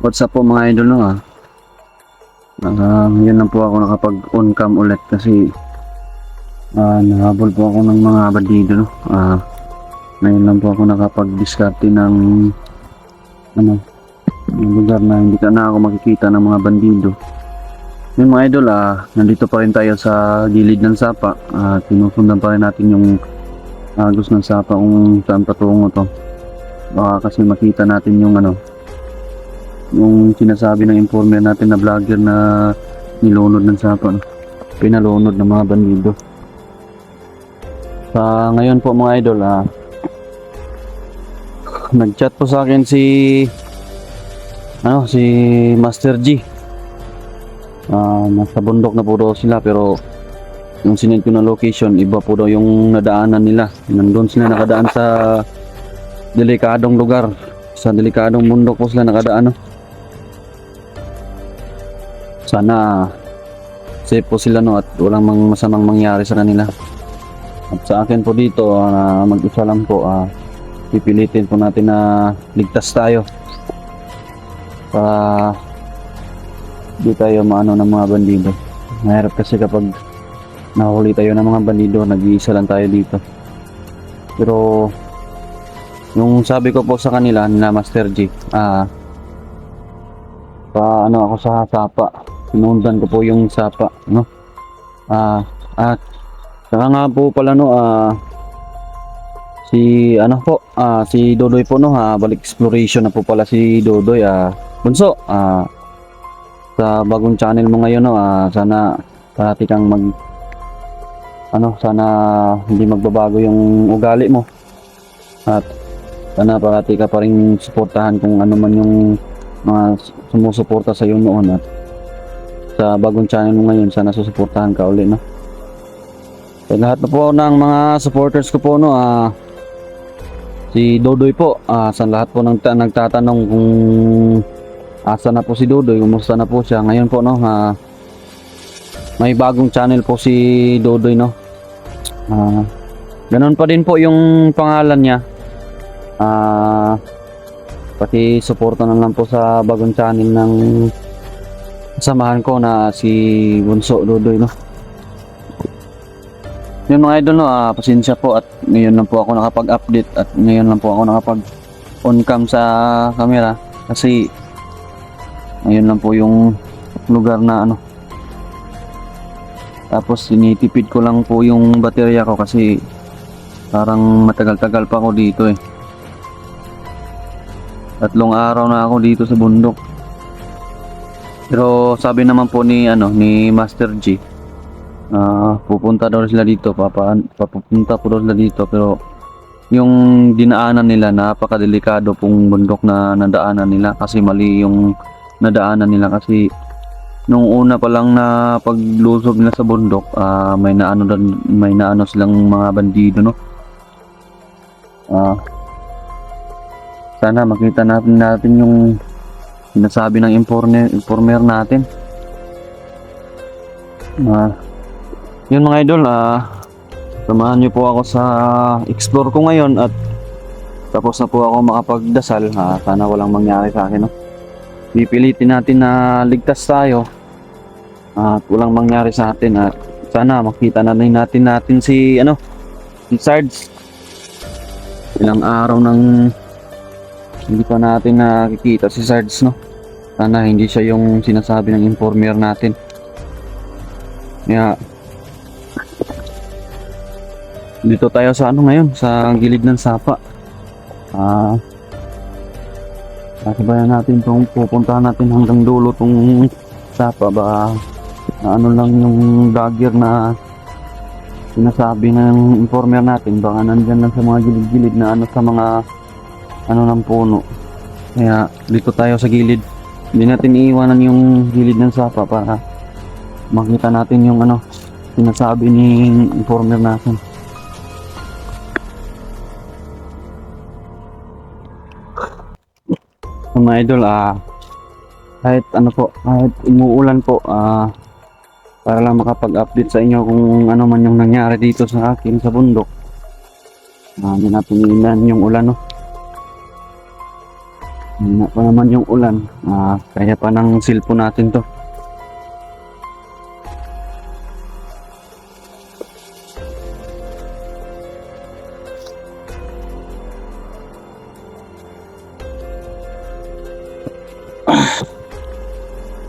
What's up po mga idol no ngayon lang po ako nakapag on cam ulit kasi nahabol po ako ng mga bandido no. Ngayon lang po ako nakapag diskarte ng ng lugar na hindi ka na ako makikita ng mga bandido. Yung mga idol nandito pa rin tayo sa gilid ng sapa. Sinusundan pa rin natin yung agos ng sapa kung saan patungo to. Baka kasi makita natin yung yung sinasabi ng informer natin na vlogger na nilunod ng sapa, no? Pinalunod ng mga bandido. Sa ngayon po mga idol, nag-chat po sa akin si Master G. Nasa bundok na po daw sila, pero yung sinend ko na location, iba po daw yung nadaanan nila. Nandun sila nakadaan sa delikadong lugar, sa delikadong bundok po sila nakadaan, no? Sana safe po sila, no, at walang masamang mangyari sa kanila. At sa akin po dito, mag-isa lang po, pipilitin po natin na ligtas tayo para di tayo maano ng mga bandido. Mahirap kasi kapag nahuli tayo ng mga bandido, nag-iisa lang tayo dito. Pero yung sabi ko po sa kanila na Master G, ako sa sapa, sinundan ko po yung sapa, no? At saka nga po pala, no, si Dodoy po, no, balik exploration na po pala si Dodoy. Bunso, sa bagong channel mo ngayon, no, sana parati kang sana hindi magbabago yung ugali mo, at sana parati ka pa rin suportahan kung ano man yung mga sumusuporta sa iyo noon, at sa bagong channel mo ngayon sana susuportahan ka ulit, no? Sa lahat na po ng mga supporters ko po, no, si Dodoy po, sa lahat po ng nagtatanong kung asa na po si Dodoy, kumusta na po siya ngayon po, no, may bagong channel po si Dodoy, no. Ganun pa din po yung pangalan niya. Pati suporta na lang po sa bagong channel ng samahan ko na si Bunso Dodoy, no. Yung mga idol, no, pasensya po at ngayon lang po ako nakapag-update at ngayon lang po ako nakapag on cam sa camera kasi ngayon lang po yung lugar na tapos sinitipid ko lang po yung baterya ko kasi parang matagal-tagal pa ako dito, 3 araw na ako dito sa bundok. Pero sabi naman po ni Master G, pupunta daw sila dito, papunta po daw sila dito, pero yung dinaanan nila, napakadelikado pong bundok na nadaanan nila kasi mali yung nadaanan nila. Kasi nung una pa lang na paglusog nila sa bundok, may naano silang mga bandido, no. Sana makita natin yung sinasabi ng informer natin. Yun mga idol, samahan niyo po ako sa explore ko ngayon at tapos na po ako makapagdasal. Sana walang mangyari sa akin, no. Pipilitin natin na ligtas tayo at walang mangyari sa atin, at sana makita na rin natin si Sarge. Ilang araw nang hindi pa natin nakikita si Sarge, no. Sana hindi siya yung sinasabi ng informer natin. Kaya dito tayo sa ngayon, sa gilid ng sapa. Sasabayan natin itong pupuntahan natin hanggang dulo itong sapa. Ba lang yung vlogger na sinasabi ng informer natin, baka nandyan lang sa mga gilid-gilid na sa mga ng puno. Kaya dito tayo sa gilid, hindi natin iiwanan yung gilid ng sapa para makita natin yung sinasabi ni informer natin. Mga idol, kahit kahit umuulan po, para lang makapag-update sa inyo kung ano man yung nangyari dito sa akin sa bundok. Hindi natin ilan yung ulan, no. Hina pa naman yung ulan. Kaya pa ng cellphone natin to.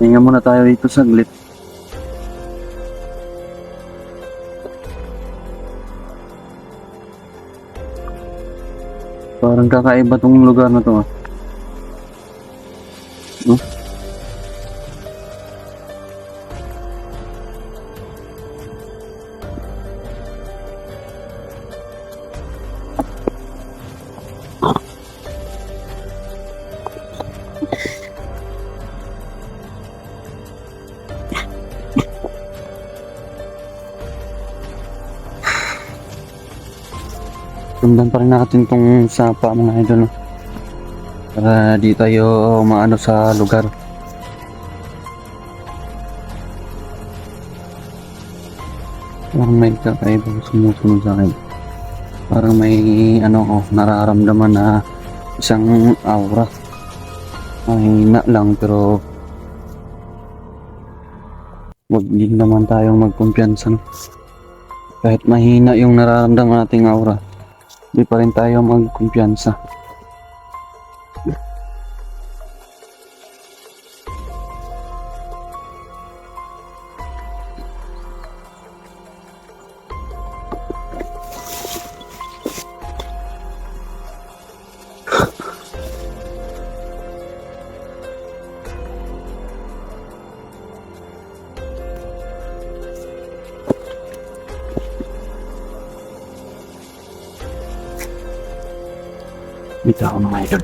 Hinga muna tayo dito saglit. Parang kakaiba tong lugar na to. No? Sundan pa rin natin tong sapa mga idol, no? Para di tayo maano sa lugar. Parang may kakaiba sumusunod sa akin. Parang may nararamdaman na isang aura. Mahina lang pero wag din naman tayong magkumpiyansa, no? Kahit mahina yung nararamdaman nating aura, di pa rin tayo magkumpiyansa. Bitaw mga idol.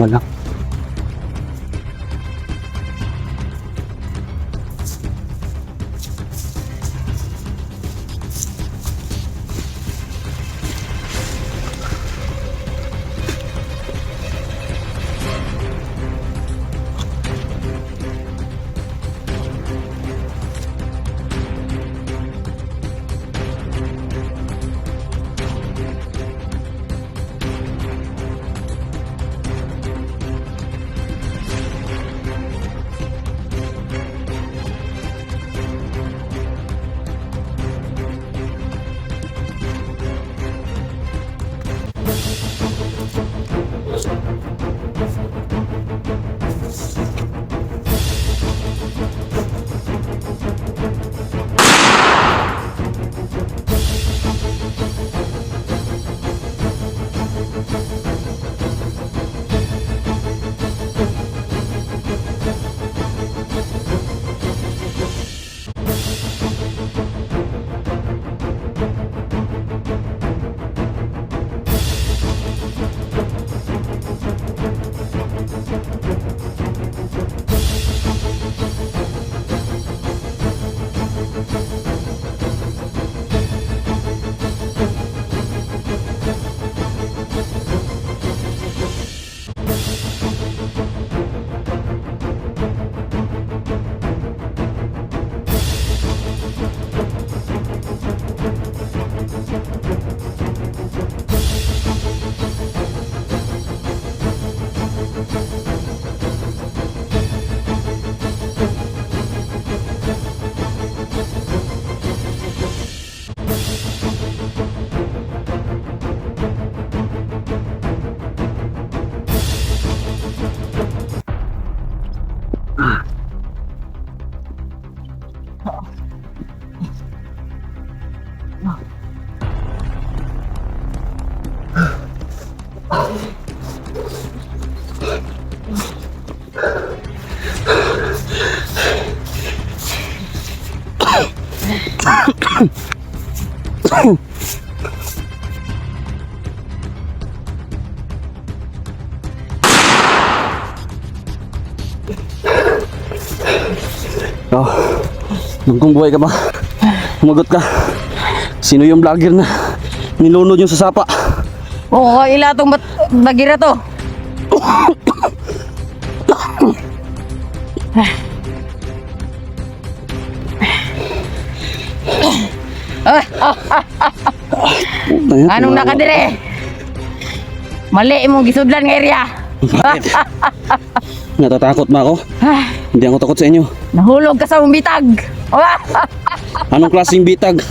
Wala. Oh, Kung buhay ka ba? Humagot ka. Sino yung vlogger na nilunod yung sa sapa? Oo, ila tong bagira to. Anong nakadire? Mali imong gisudlan nga area. Bakit? Natatakot ba ako? Hindi ako takot sa inyo. Nahulog ka sa mong bitag. Anong klaseng bitag?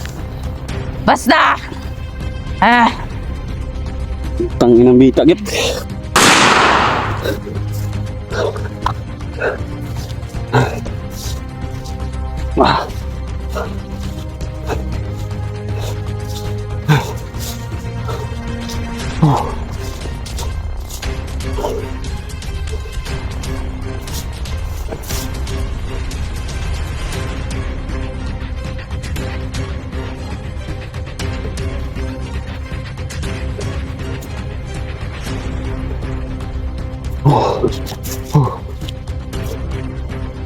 Basta. Tangin ng bitag. Yep. Ah. Oh.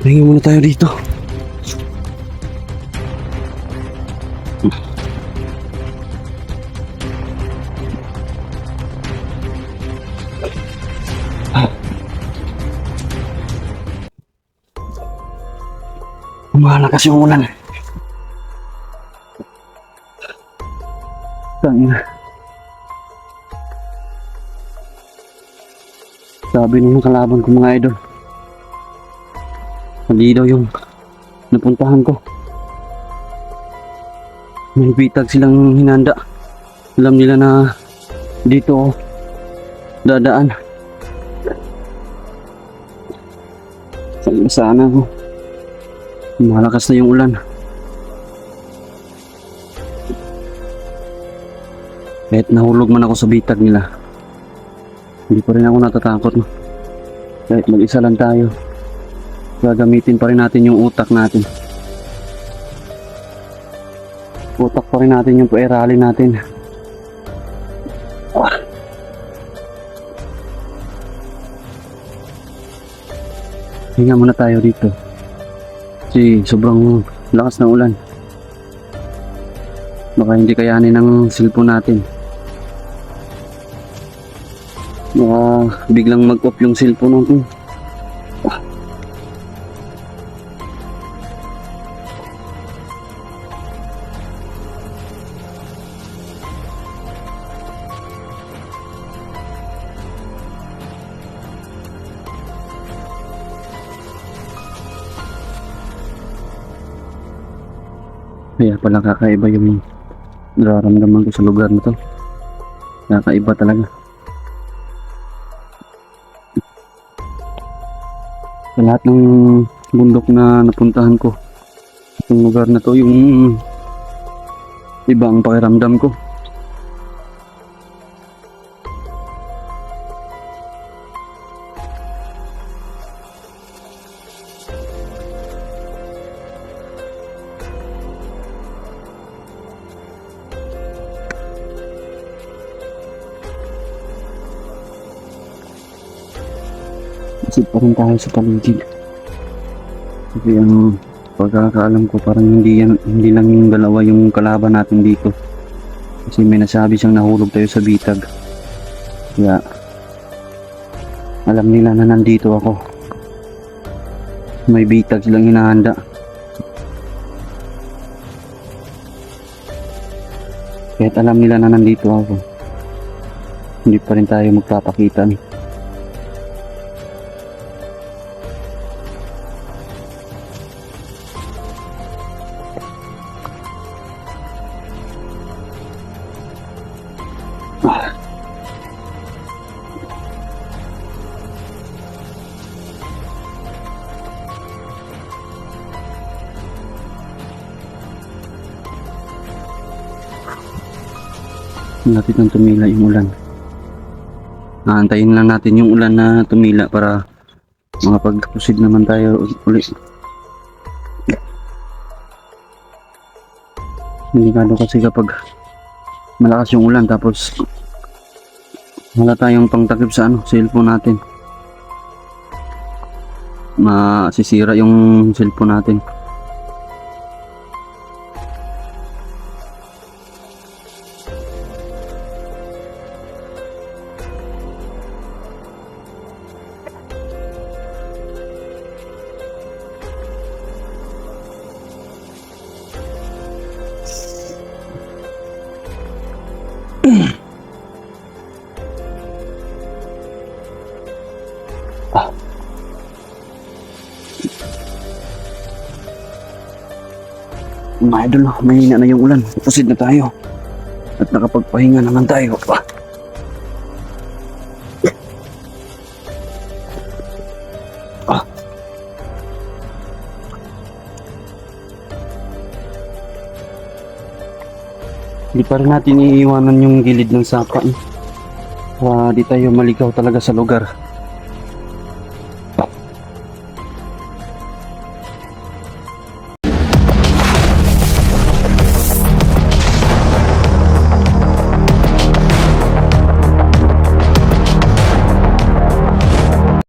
Tingin muna tayo dito. Malakas yung ulan. Tangina. Sabi ng kalaban ko mga idol, mali daw yung napuntahan ko. May bitag silang hinanda. Alam nila na dito dadaan. Sana ko. Malakas na yung ulan. Kahit nahulog man ako sa bitag nila, hindi pa rin ako natatakot. Kahit mag-isa lang tayo, gagamitin pa rin natin yung utak natin. Utak pa rin natin yung pairali natin. Hinga muna tayo dito. Kasi sobrang lakas ng ulan. Baka hindi kayanin ng cellphone natin. Baka biglang mag-off yung cellphone natin. Kaya pala kakaiba yung nararamdaman ko sa lugar na to. Kakaiba talaga. Sa lahat ng bundok na napuntahan ko, yung lugar na to, yung iba ang pakiramdam ko. Isip pa rin tayo sa paligid. Kasi ang pagkakaalam ko parang hindi lang yung dalawa yung kalaban natin dito. Kasi may nasabi siyang nahulog tayo sa bitag. Kaya alam nila na nandito ako. May bitag silang hinahanda. Kahit alam nila na nandito ako, hindi pa rin tayo magpapakita. Malapit nang tumila yung ulan. Aantayin lang natin yung ulan na tumila para makapag-proceed naman tayo ulit. Delikado kasi kapag malakas yung ulan tapos wala tayong pangtakip sa cellphone natin. Masisira yung cellphone natin. Mga idol, mahina na yung ulan. Pusid na tayo. At nakapagpahinga naman tayo. Hindi pa rin natin iiwanan yung gilid ng sapa. Di tayo maligaw talaga sa lugar.